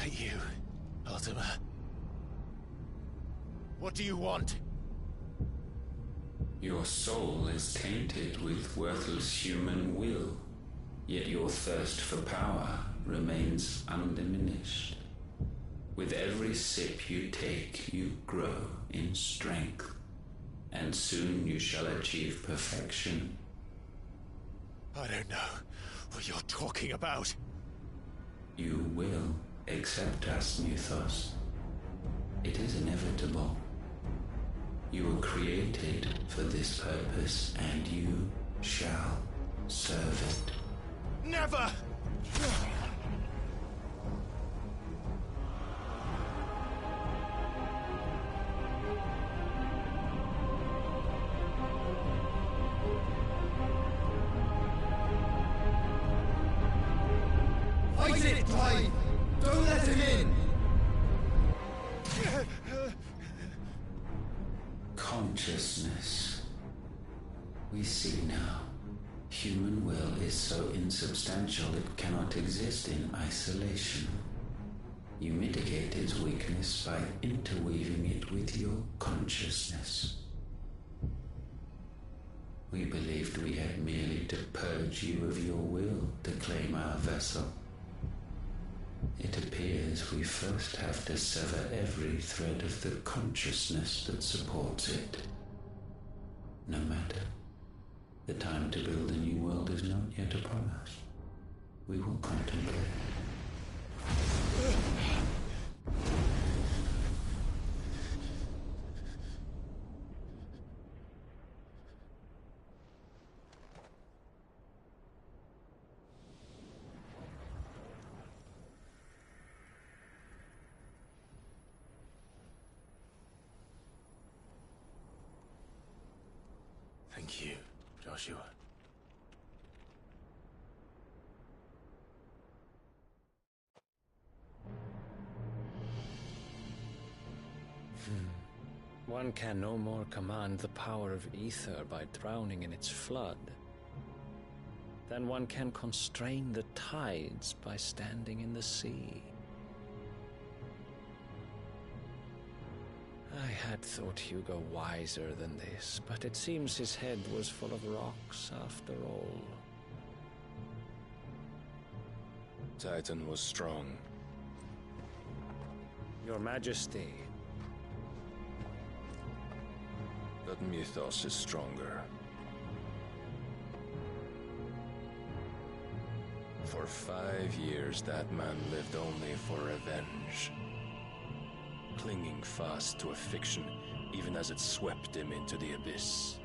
that you, Ultima? What do you want? Your soul is tainted with worthless human will, yet your thirst for power remains undiminished. With every sip you take, you grow in strength, and soon you shall achieve perfection. I don't know what you're talking about. You will accept us, Mythos. It is inevitable. You were created for this purpose, and you shall serve it. Never! Fight it, Clive! Don't let him in! Consciousness. We see now. Human will is so insubstantial it cannot exist in isolation. You mitigate its weakness by interweaving it with your consciousness. We believed we had merely to purge you of your will to claim our vessel. It appears we first have to sever every thread of the consciousness that supports it. No matter. The time to build a new world is not yet upon us. We will contemplate. Thank you, Joshua. One can no more command the power of ether by drowning in its flood than one can constrain the tides by standing in the sea. I had thought Hugo wiser than this, but it seems his head was full of rocks after all. Titan was strong. Your Majesty. But Mythos is stronger. For 5 years, that man lived only for revenge. Clinging fast to a fiction, even as it swept him into the abyss.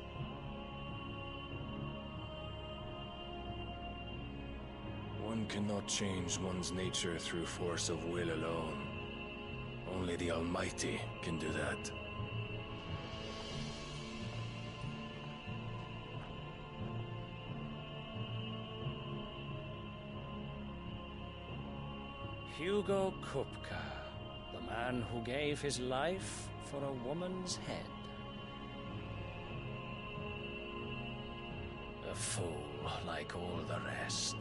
One cannot change one's nature through force of will alone. Only the Almighty can do that. Hugo Kupka, the man who gave his life for a woman's head. A fool like all the rest.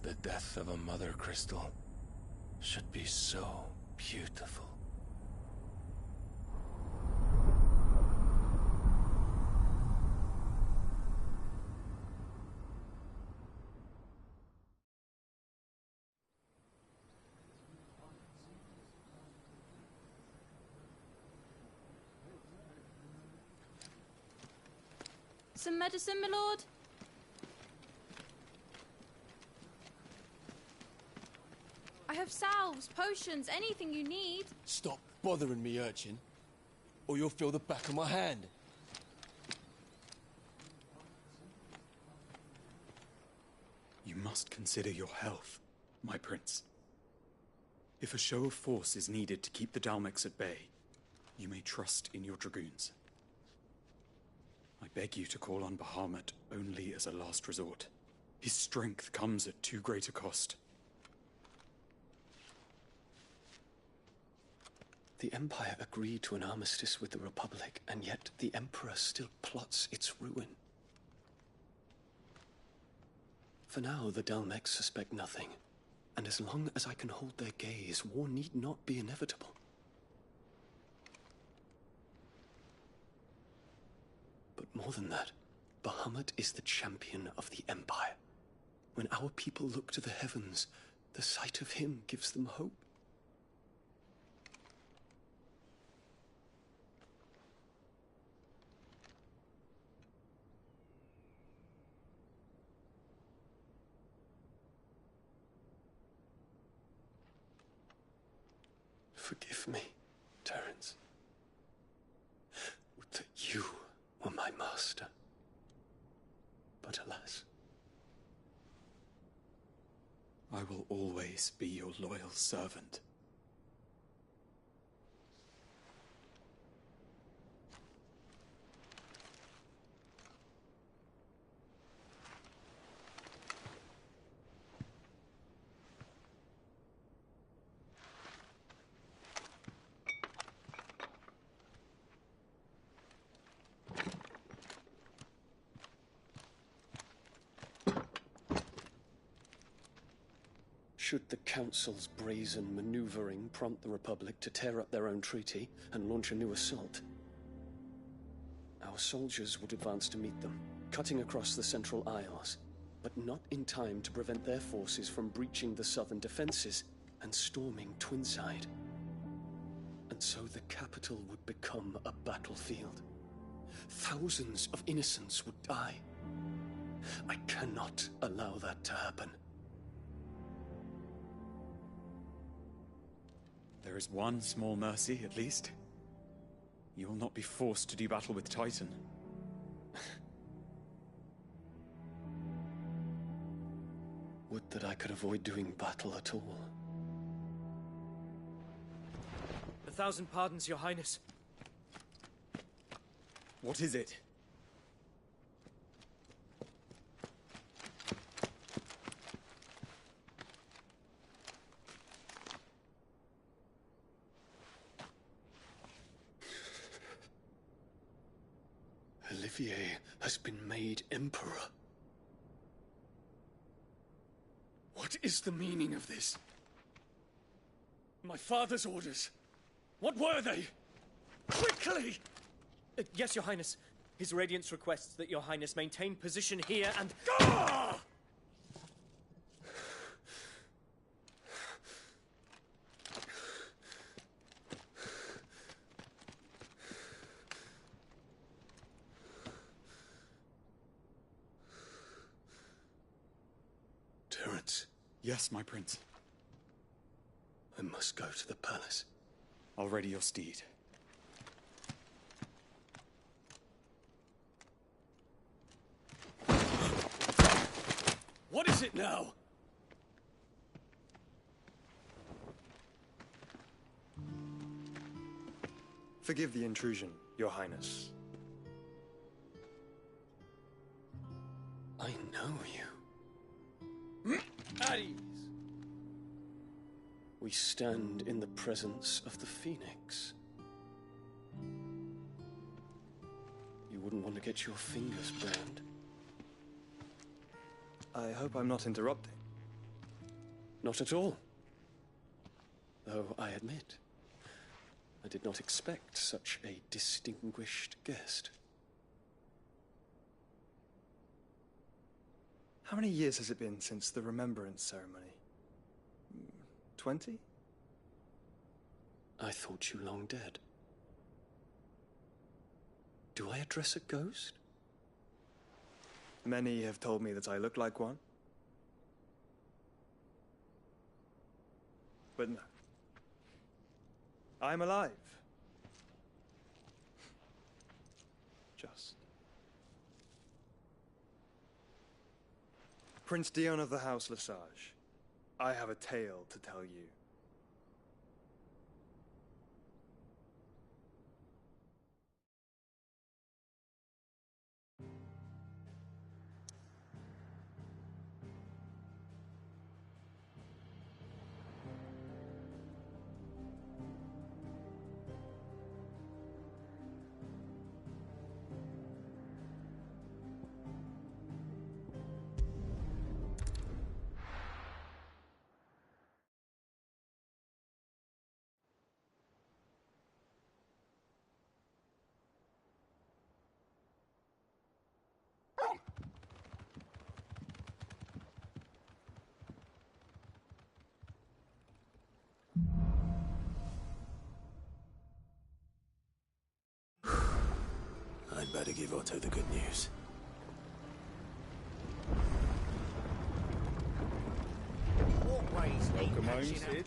The death of a mother crystal should be so beautiful. Some medicine, my lord? I have salves, potions, anything you need. Stop bothering me, urchin, or you'll feel the back of my hand. You must consider your health, my prince. If a show of force is needed to keep the Dalmex at bay, you may trust in your dragoons. I beg you to call on Bahamut only as a last resort. His strength comes at too great a cost. The Empire agreed to an armistice with the Republic, and yet the Emperor still plots its ruin. For now, the Dalmex suspect nothing, and as long as I can hold their gaze, war need not be inevitable. But more than that, Bahamut is the champion of the Empire. When our people look to the heavens, the sight of him gives them hope. Forgive me, Terence. Would that you were my master. But alas. I will always be your loyal servant. Should the Council's brazen maneuvering prompt the Republic to tear up their own treaty and launch a new assault, our soldiers would advance to meet them, cutting across the Central Isles, but not in time to prevent their forces from breaching the southern defenses and storming Twinside. And so the capital would become a battlefield. Thousands of innocents would die. I cannot allow that to happen. There is one small mercy, at least. You will not be forced to do battle with Titan. Would that I could avoid doing battle at all. 1,000 pardons, Your Highness. What is it? Olivier has been made Emperor. What is the meaning of this? My father's orders. What were they? Quickly! Yes, Your Highness. His Radiance requests that Your Highness maintain position here and... Ah! Terence. Yes, my prince. I must go to the palace. I'll ready your steed. What is it now? Forgive the intrusion, Your Highness. I know you. At ease. We stand in the presence of the Phoenix. You wouldn't want to get your fingers burned. I hope I'm not interrupting. Not at all. Though I admit, I did not expect such a distinguished guest. How many years has it been since the Remembrance Ceremony? 20? I thought you long dead. Do I address a ghost? Many have told me that I look like one. But no. I'm alive. Just. Prince Dion of the House Lesage, I have a tale to tell you. better give Otto the good news. Walkways need Welcome home, patching up. Sid.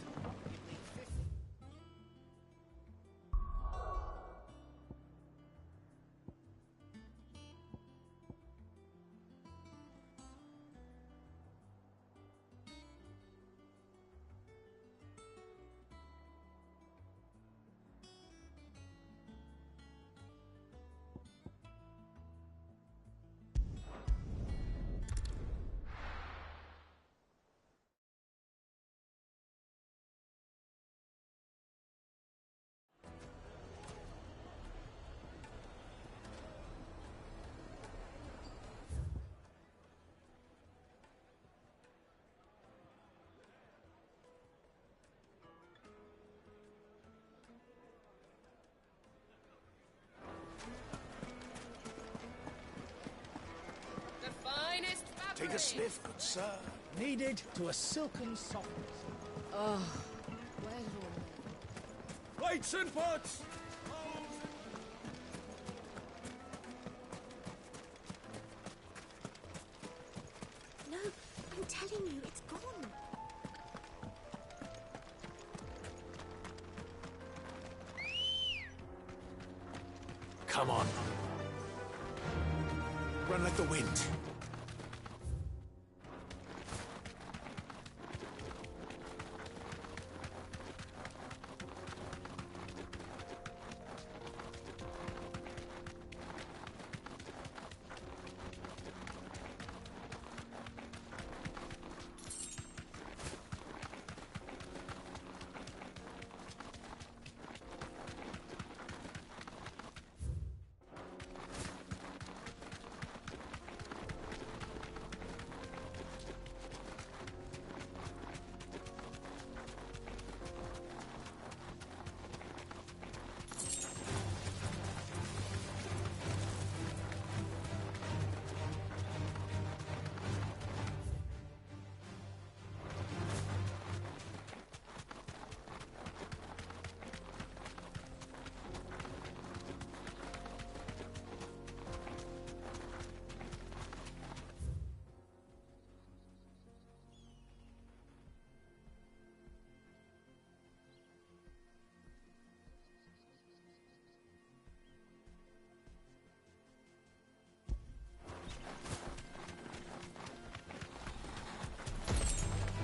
The finest fabric. Take a sniff, good sir. Needed to a silken softness. Oh, where's it all? Plates and pots! No, I'm telling you, it's gone. Come on. Run like the wind.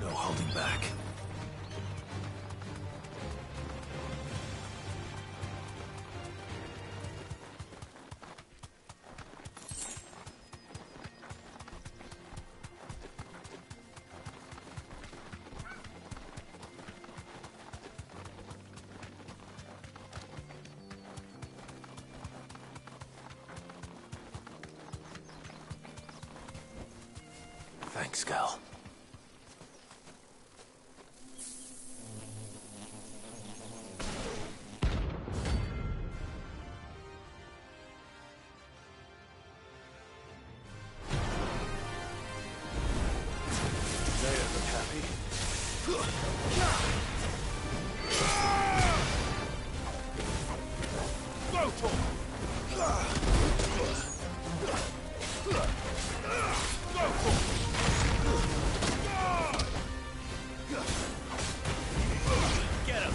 No holding back. Thanks, Gal. They look happy. Get him!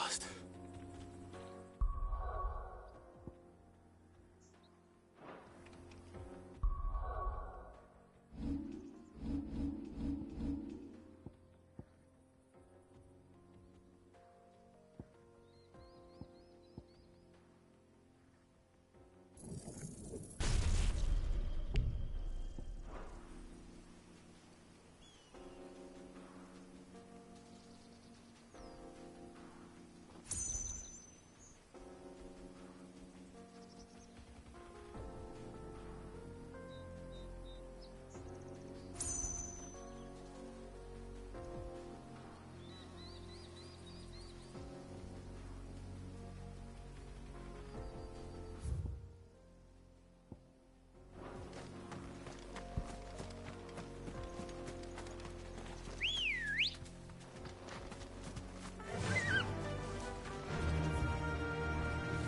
last.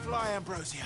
Fly, Ambrosia.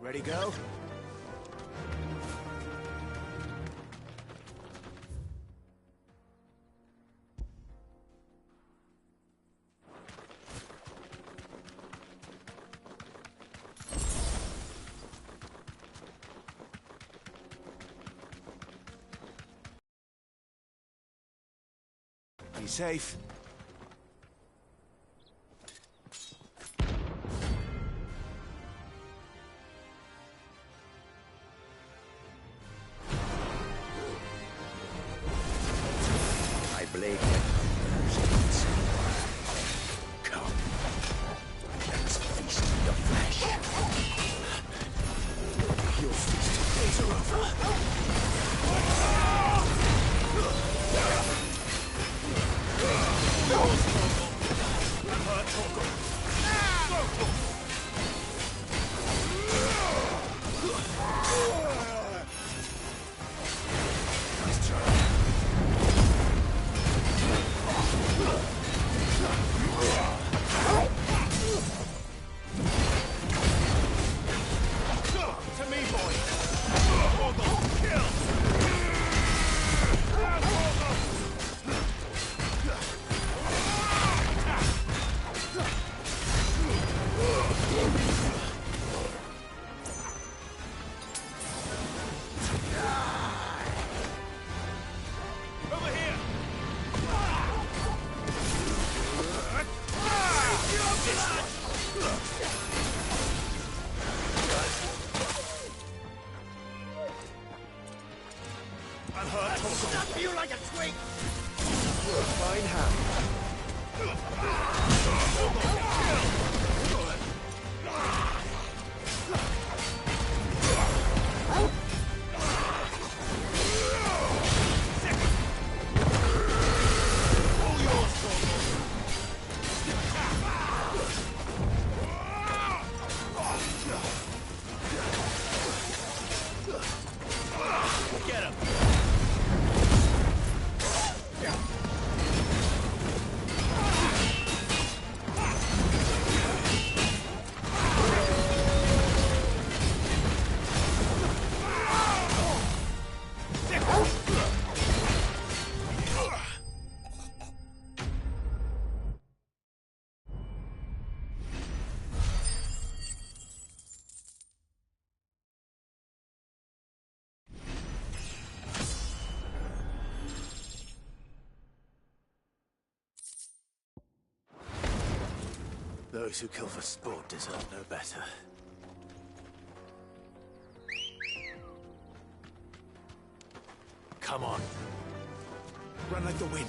Ready, go? Be safe. Blade. Come. Let's feast on your flesh. Your feasting days are Snap you like a twig! You're a fine hand. Get him! Those who kill for sport deserve no better. Come on. Run like the wind.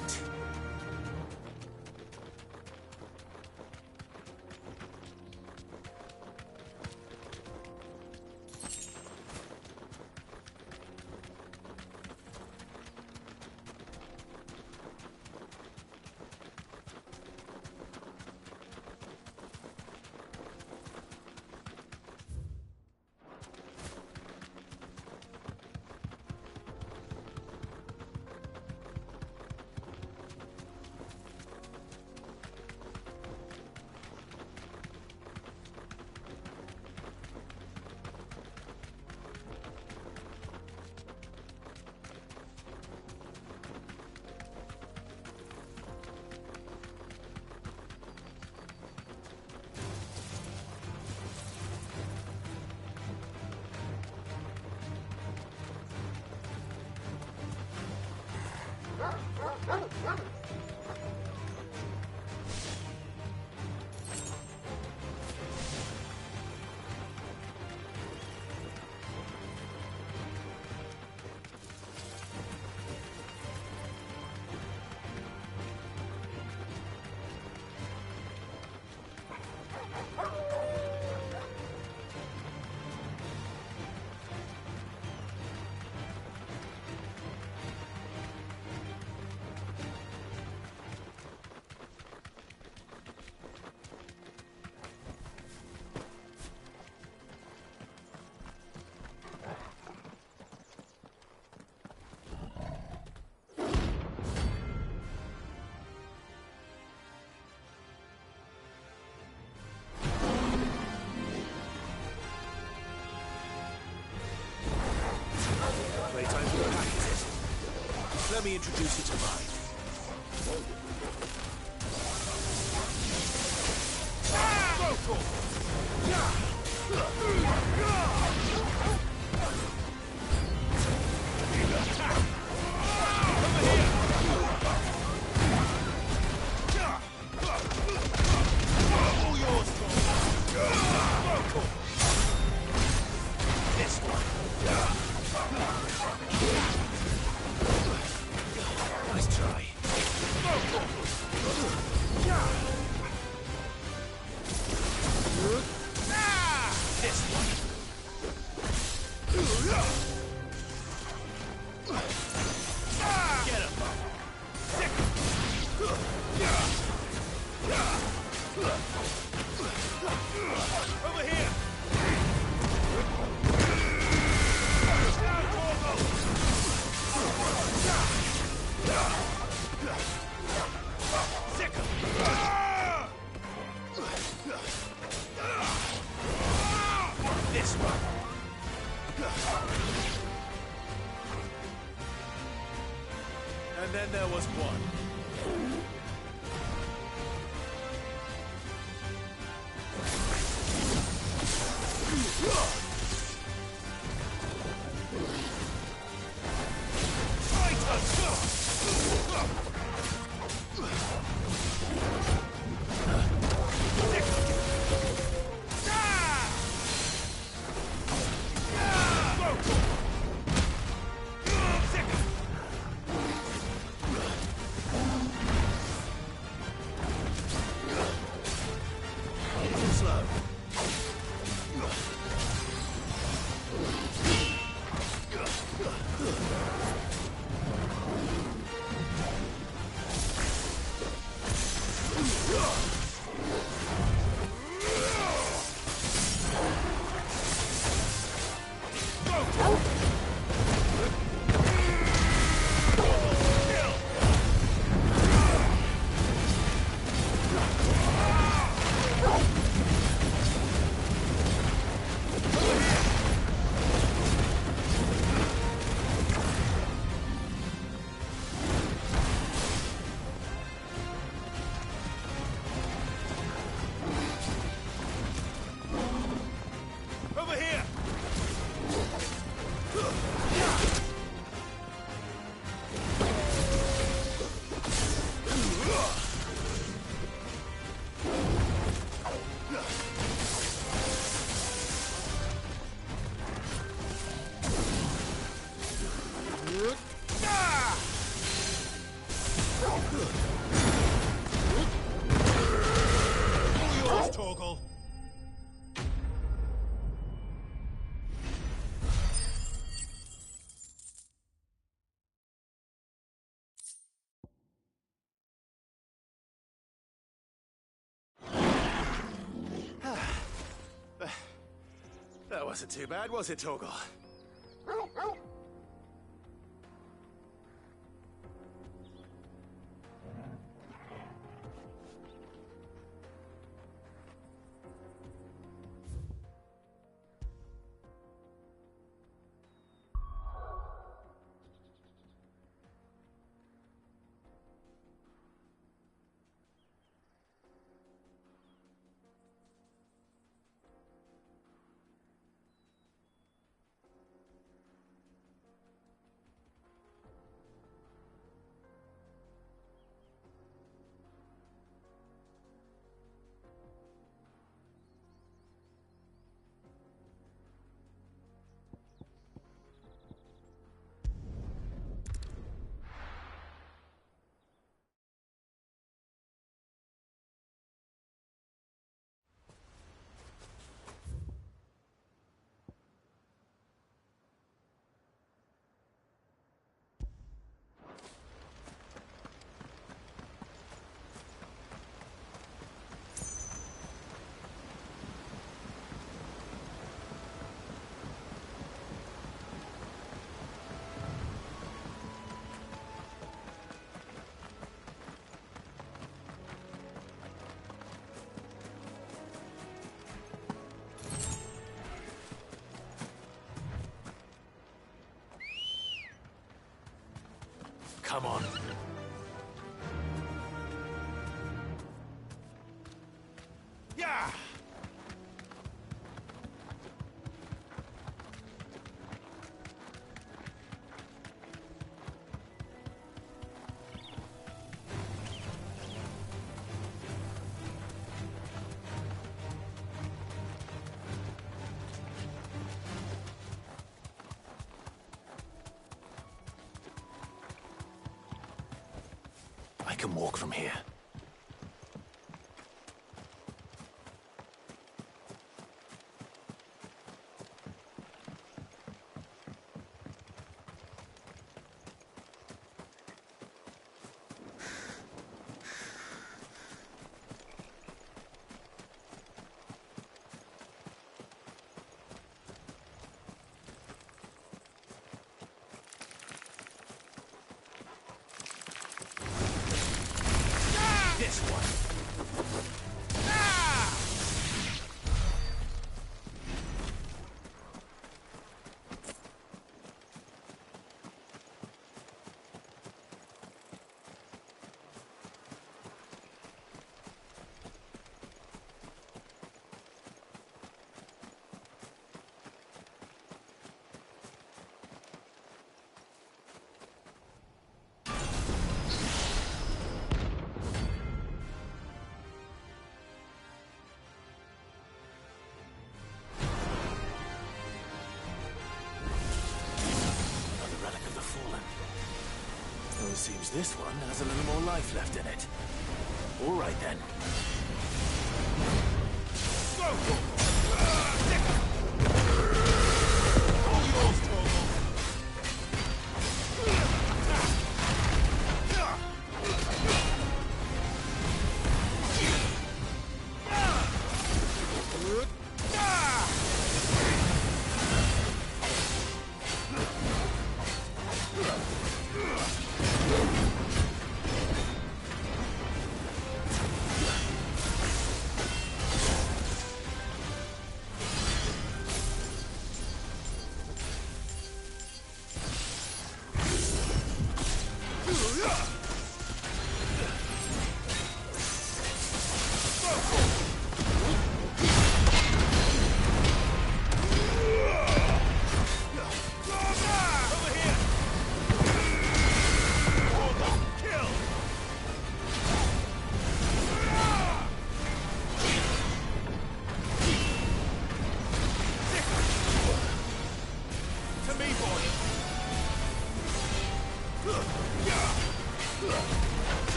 Playtime for the pack, is it? Let me introduce you to mine. And then there was one. That wasn't too bad, was it, Torgal? Come on. Yeah! I can walk from here. This one. Seems this one has a little more life left in it. All right then. All yours, Torgal.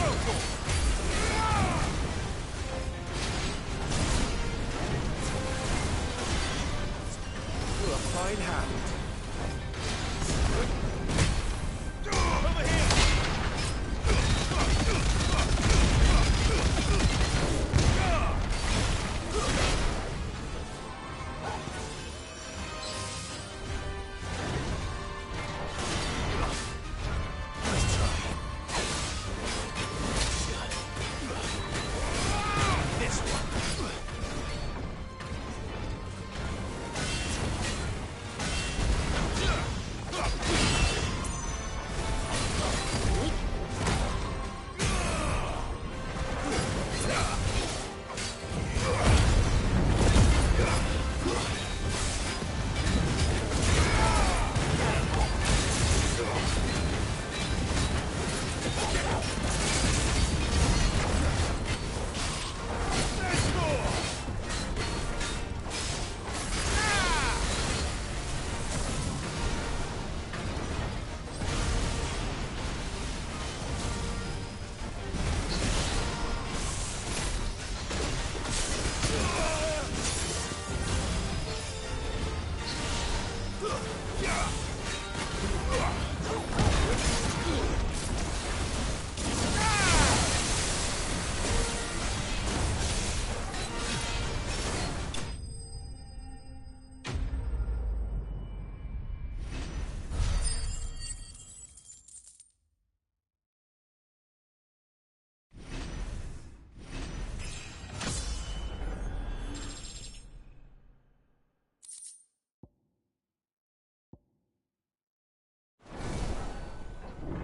You're a fine hand.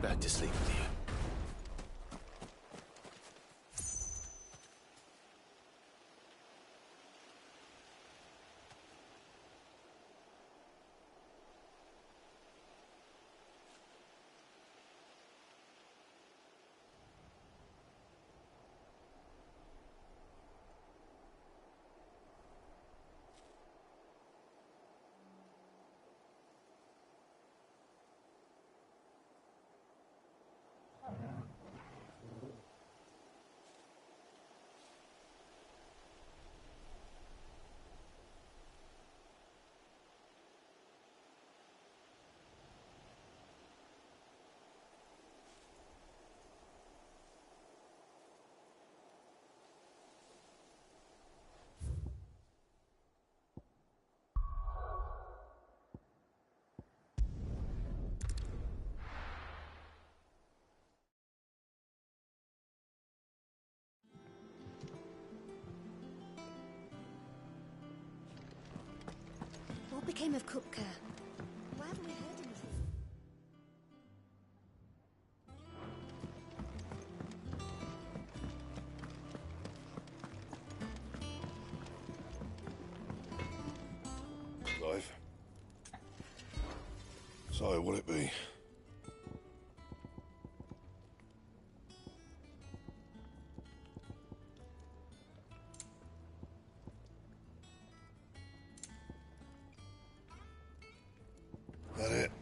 Back to sleep with you. What became of Kupka? Why haven't we heard anything? Life. So, will it be? That it?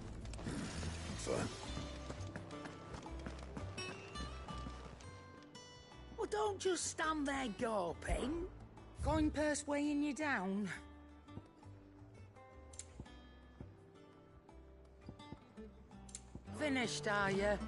Fine. Well, don't just stand there gawping. Coin purse weighing you down. Finished, are you?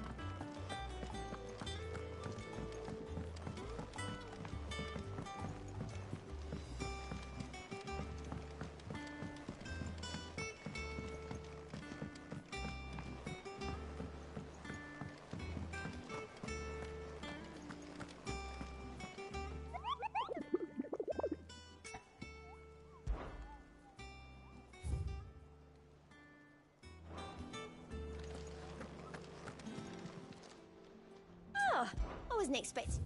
Oh, I wasn't expecting.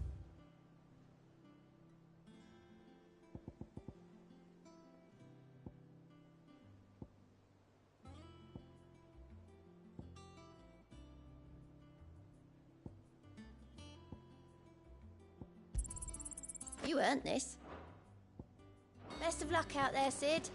You earned this. Best of luck out there, Sid.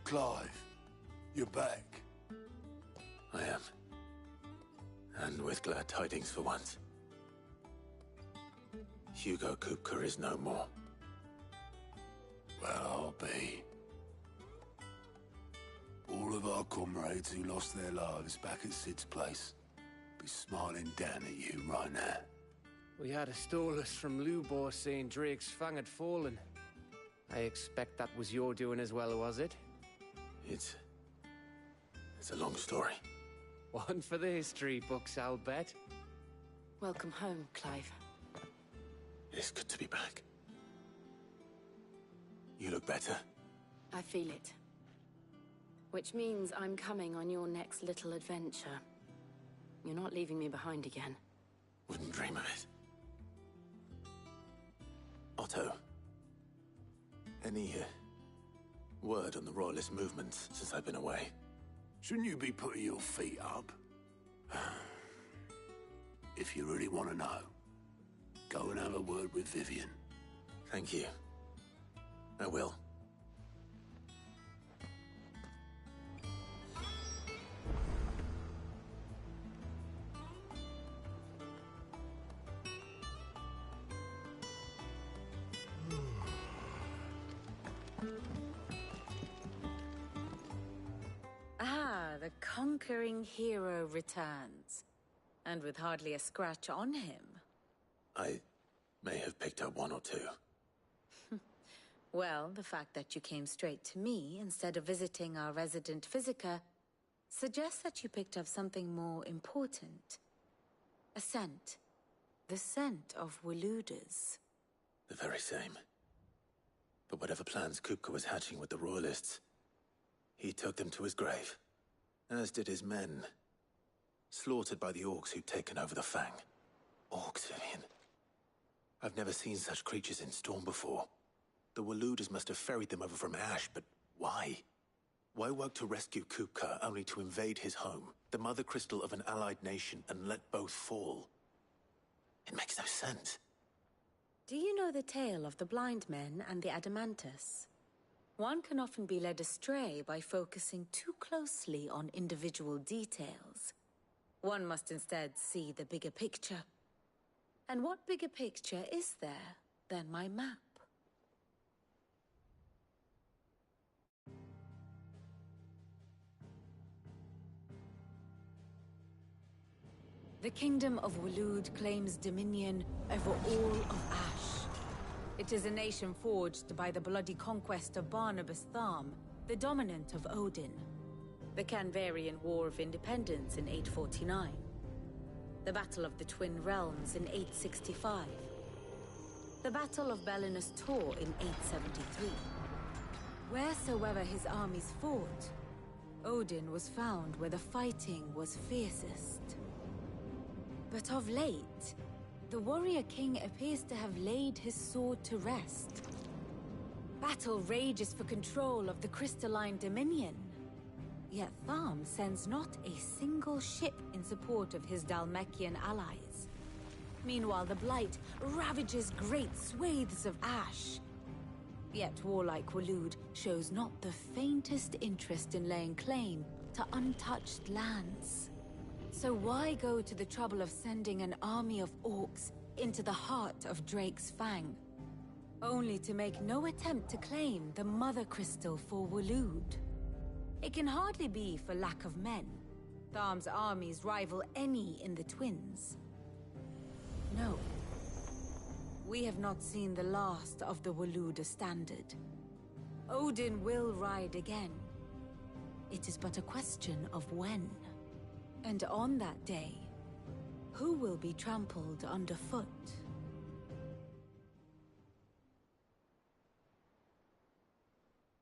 Clive, you're back. I am. And with glad tidings for once. Hugo Kupka is no more. Well, I'll be. All of our comrades who lost their lives back at Sid's place be smiling down at you right now. We had a stolus from Lubor saying Drake's fang had fallen. I expect that was your doing as well, was it? It's a long story. One for the history books, I'll bet. Welcome home, Clive. It's good to be back. You look better. I feel it. Which means I'm coming on your next little adventure. You're not leaving me behind again. Wouldn't dream of it. Otto. Any word on the Royalist movement since I've been away? Shouldn't you be putting your feet up? If you really want to know, go and have a word with Vivian. Thank you. I will. The conquering hero returns. And with hardly a scratch on him. I may have picked up one or two. Well, the fact that you came straight to me instead of visiting our resident physiker suggests that you picked up something more important. A scent. The scent of Waludas. The very same. But whatever plans Kupka was hatching with the Royalists, he took them to his grave. As did his men. Slaughtered by the orcs who'd taken over the Fang. Orcs, Vivian. I've never seen such creatures in Storm before. The Waludas must have ferried them over from Ash, but why? Why work to rescue Kupka only to invade his home, the mother crystal of an allied nation, and let both fall? It makes no sense. Do you know the tale of the blind men and the Adamantus? One can often be led astray by focusing too closely on individual details. One must instead see the bigger picture. And what bigger picture is there than my map? The Kingdom of Waloed claims dominion over all of Ash. It is a nation forged by the bloody conquest of Barnabas Tharm, the dominant of Odin. The Canvarian War of Independence in 849. The Battle of the Twin Realms in 865. The Battle of Belinus Tor in 873. Wheresoever his armies fought, Odin was found where the fighting was fiercest. But of late, the warrior king appears to have laid his sword to rest. Battle rages for control of the crystalline dominion. Yet Tharm sends not a single ship in support of his Dhalmekian allies. Meanwhile, the Blight ravages great swathes of Ash. Yet warlike Waloed shows not the faintest interest in laying claim to untouched lands. So why go to the trouble of sending an army of orcs into the heart of Drake's Fang, only to make no attempt to claim the Mother Crystal for Waloed? It can hardly be for lack of men. Tharm's armies rival any in the Twins. No. We have not seen the last of the Waluda standard. Odin will ride again. It is but a question of when. And on that day, who will be trampled underfoot?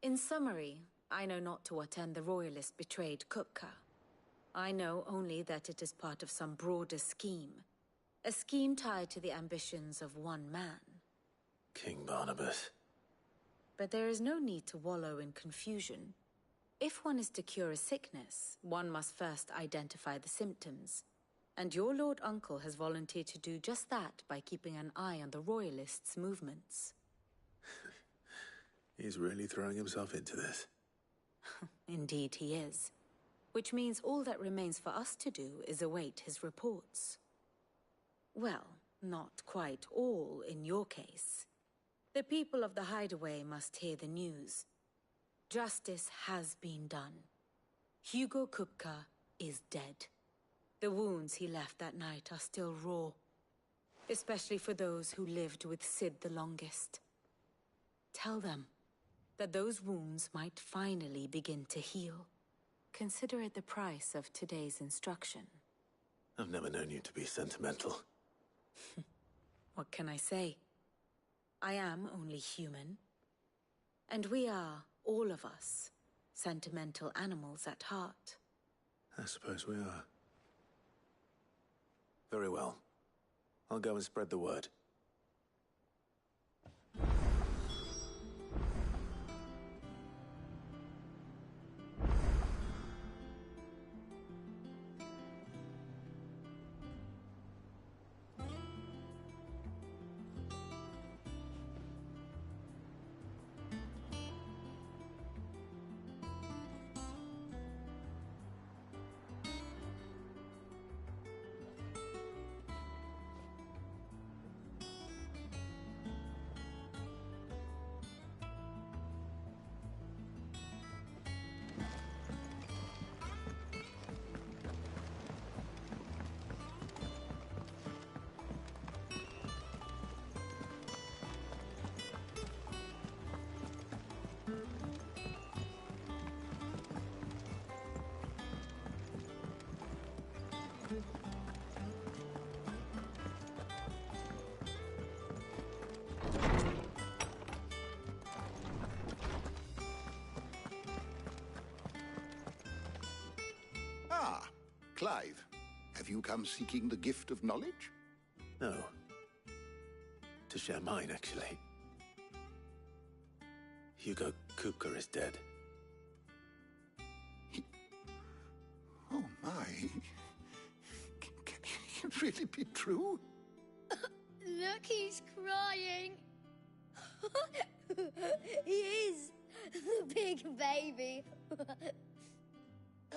In summary, I know not to what end the Royalists betrayed Kupka. I know only that it is part of some broader scheme. A scheme tied to the ambitions of one man. King Barnabas. But there is no need to wallow in confusion. If one is to cure a sickness, one must first identify the symptoms. And your Lord Uncle has volunteered to do just that by keeping an eye on the Royalists' movements. He's really throwing himself into this. Indeed he is. Which means all that remains for us to do is await his reports. Well, not quite all in your case. The people of the Hideaway must hear the news. Justice has been done. Hugo Kupka is dead. The wounds he left that night are still raw, especially for those who lived with Sid the longest. Tell them that those wounds might finally begin to heal. Consider it the price of today's instruction. I've never known you to be sentimental. What can I say? I am only human. And we are, all of us, sentimental animals at heart. I suppose we are. Very well. I'll go and spread the word. Ah, Clive. Have you come seeking the gift of knowledge? No. To share mine, actually. Hugo Kupka is dead. Oh, my. Can it really be true? Look, he's crying. He is. The big baby.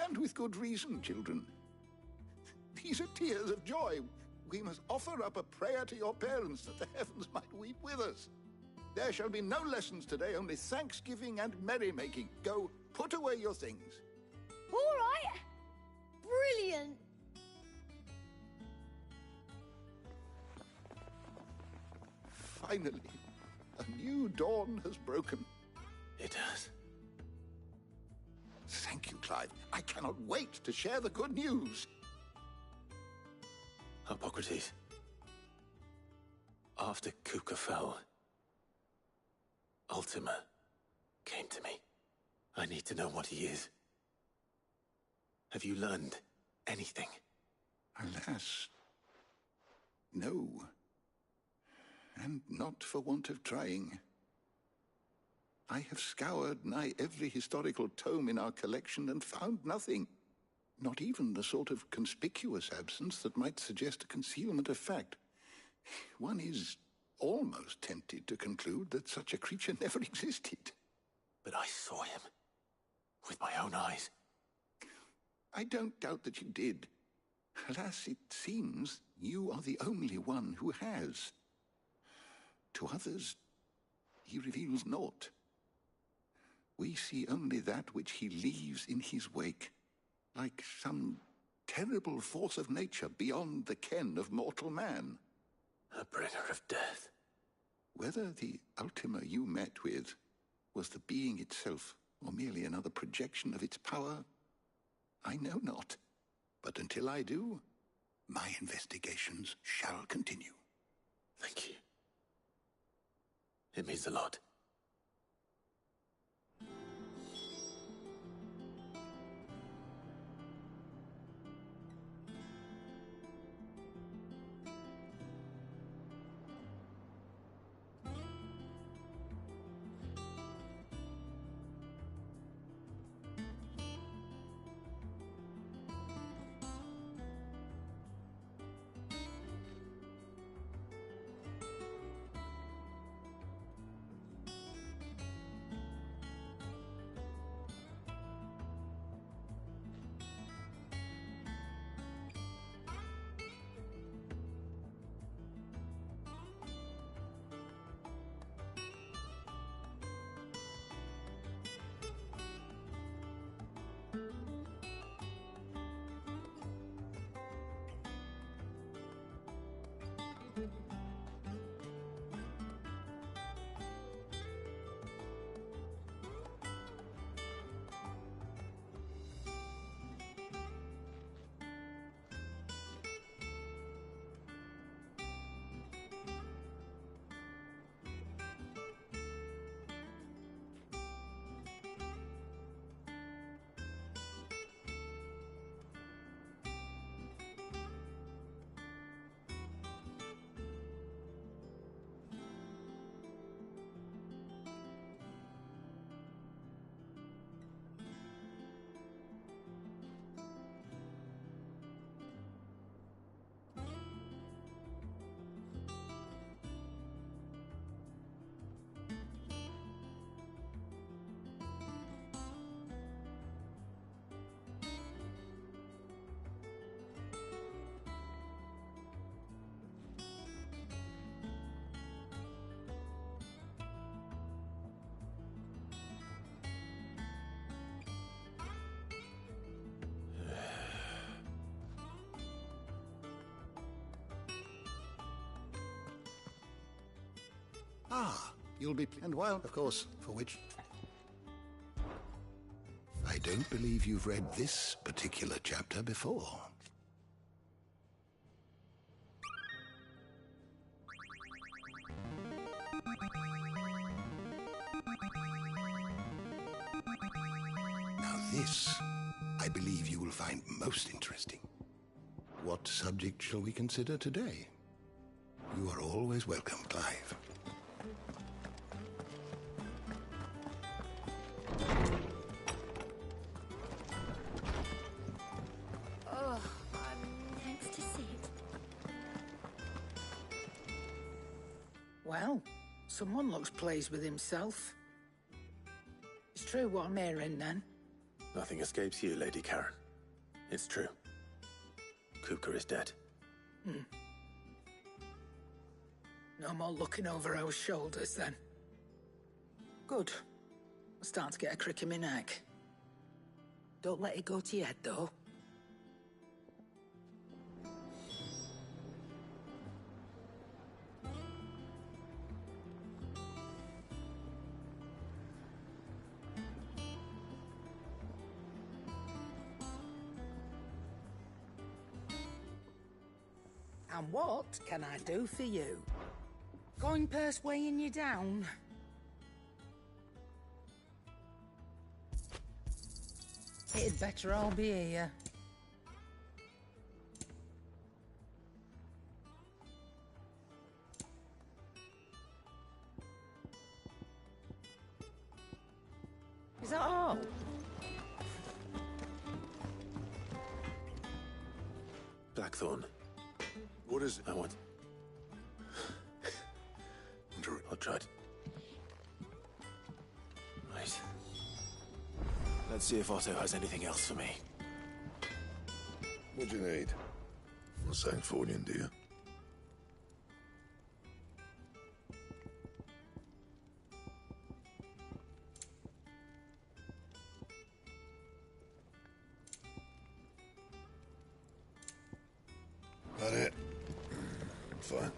And with good reason, children. These are tears of joy. We must offer up a prayer to your parents that the heavens might weep with us. There shall be no lessons today, only thanksgiving and merrymaking. Go, put away your things. All right. Brilliant. Finally, a new dawn has broken. It has. Thank you, Clive. I cannot wait to share the good news. Hippocrates. After Kupka fell, Ultima came to me. I need to know what he is. Have you learned anything? Alas, no. And not for want of trying. I have scoured nigh every historical tome in our collection and found nothing. Not even the sort of conspicuous absence that might suggest a concealment of fact. One is almost tempted to conclude that such a creature never existed. But I saw him. With my own eyes. I don't doubt that you did. Alas, it seems you are the only one who has. To others, he reveals naught. We see only that which he leaves in his wake, like some terrible force of nature beyond the ken of mortal man. A bringer of death. Whether the Ultima you met with was the being itself, or merely another projection of its power, I know not. But until I do, my investigations shall continue. Thank you. It means a lot. Ah, you'll be... And well, of course, for which... I don't believe you've read this particular chapter before. Now this, I believe you will find most interesting. What subject shall we consider today? You are always welcome, Clive. Oh, thanks to sit. Well, someone looks pleased with himself. It's true what I'm hearing, then. Nothing escapes you, Lady Karen. It's true. Kupka is dead. No more looking over our shoulders, then. Good. I'm starting to get a crick in my neck. Don't let it go to your head, though. And what can I do for you? Going purse weighing you down? It'd better all be here. Is that all? Blackthorn. What is it? I want... I'll try it. Right. Let's see if Otto has anything else for me. What do you need? Not Sancfordian, do you? That it? Fine.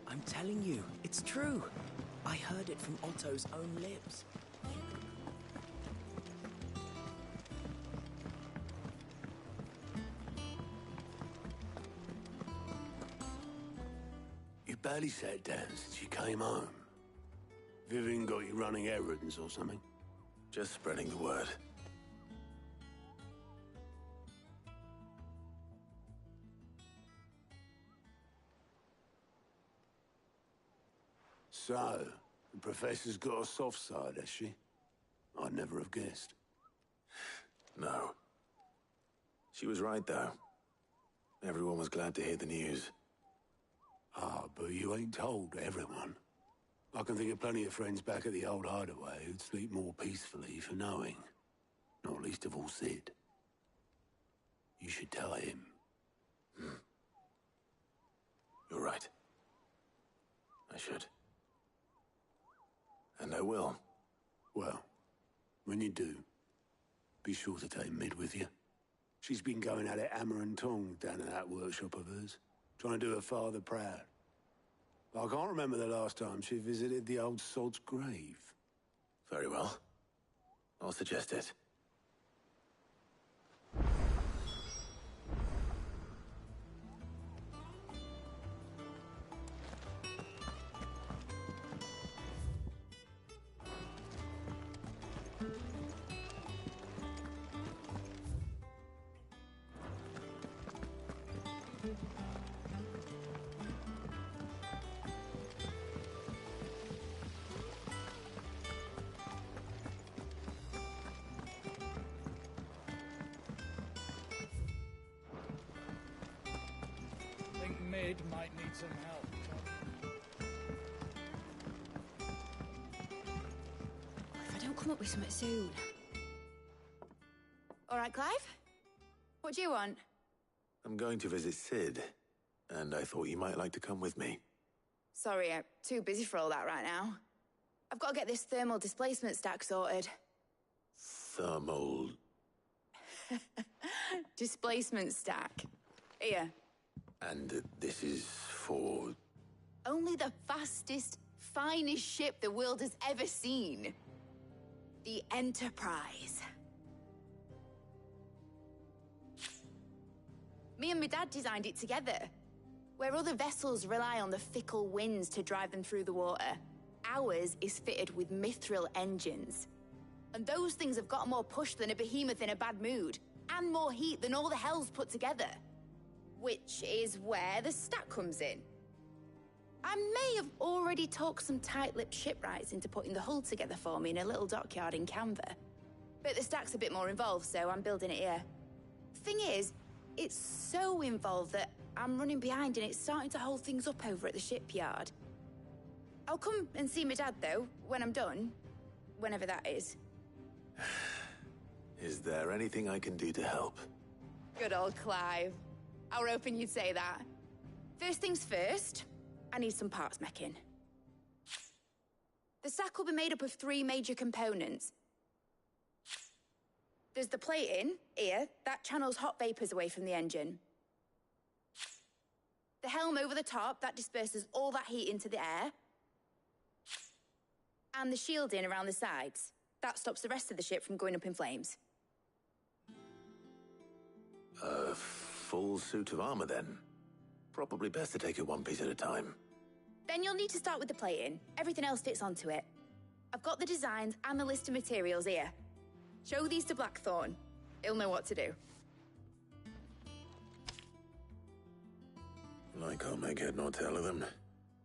I'm telling you, it's true. I heard it from Otto's own lips. You barely sat down since you came home. Vivian got you running errands or something? Just spreading the word. So, the Professor's got a soft side, has she? I'd never have guessed. No. She was right, though. Everyone was glad to hear the news. Ah, but you ain't told everyone. I can think of plenty of friends back at the old hideaway who'd sleep more peacefully for knowing. Not least of all Sid. You should tell him. You're right. I should. And I will. Well, when you do, be sure to take Mid with you. She's been going at it hammer and tongs down in that workshop of hers, trying to do her father proud. I can't remember the last time she visited the old sod's grave. Very well. I'll suggest it. Think Mid might need some help. If I don't come up with something soon. All right, Clive? What do you want? I'm going to visit Sid, and I thought you might like to come with me. Sorry, I'm too busy for all that right now. I've got to get this thermal displacement stack sorted. Thermal... Displacement stack. Here. And this is for... Only the fastest, finest ship the world has ever seen. The Enterprise. Me and my dad designed it together. Where other vessels rely on the fickle winds to drive them through the water, ours is fitted with mithril engines. And those things have got more push than a behemoth in a bad mood, and more heat than all the hells put together. Which is where the stack comes in. I may have already talked some tight-lipped shipwrights into putting the hull together for me in a little dockyard in Canva. But the stack's a bit more involved, so I'm building it here. Thing is, it's so involved that I'm running behind and it's starting to hold things up over at the shipyard. I'll come and see my dad, though, when I'm done. Whenever that is. Is there anything I can do to help? Good old Clive. I were hoping you'd say that. First things first, I need some parts meching. The stack will be made up of 3 major components. There's the plating, here, that channels hot vapors away from the engine. The helm over the top, that disperses all that heat into the air. And the shielding around the sides. That stops the rest of the ship from going up in flames. A full suit of armor, then? Probably best to take it one piece at a time. Then you'll need to start with the plating. Everything else fits onto it. I've got the designs and the list of materials here. Show these to Blackthorn. He'll know what to do. I can't make head nor tail of them.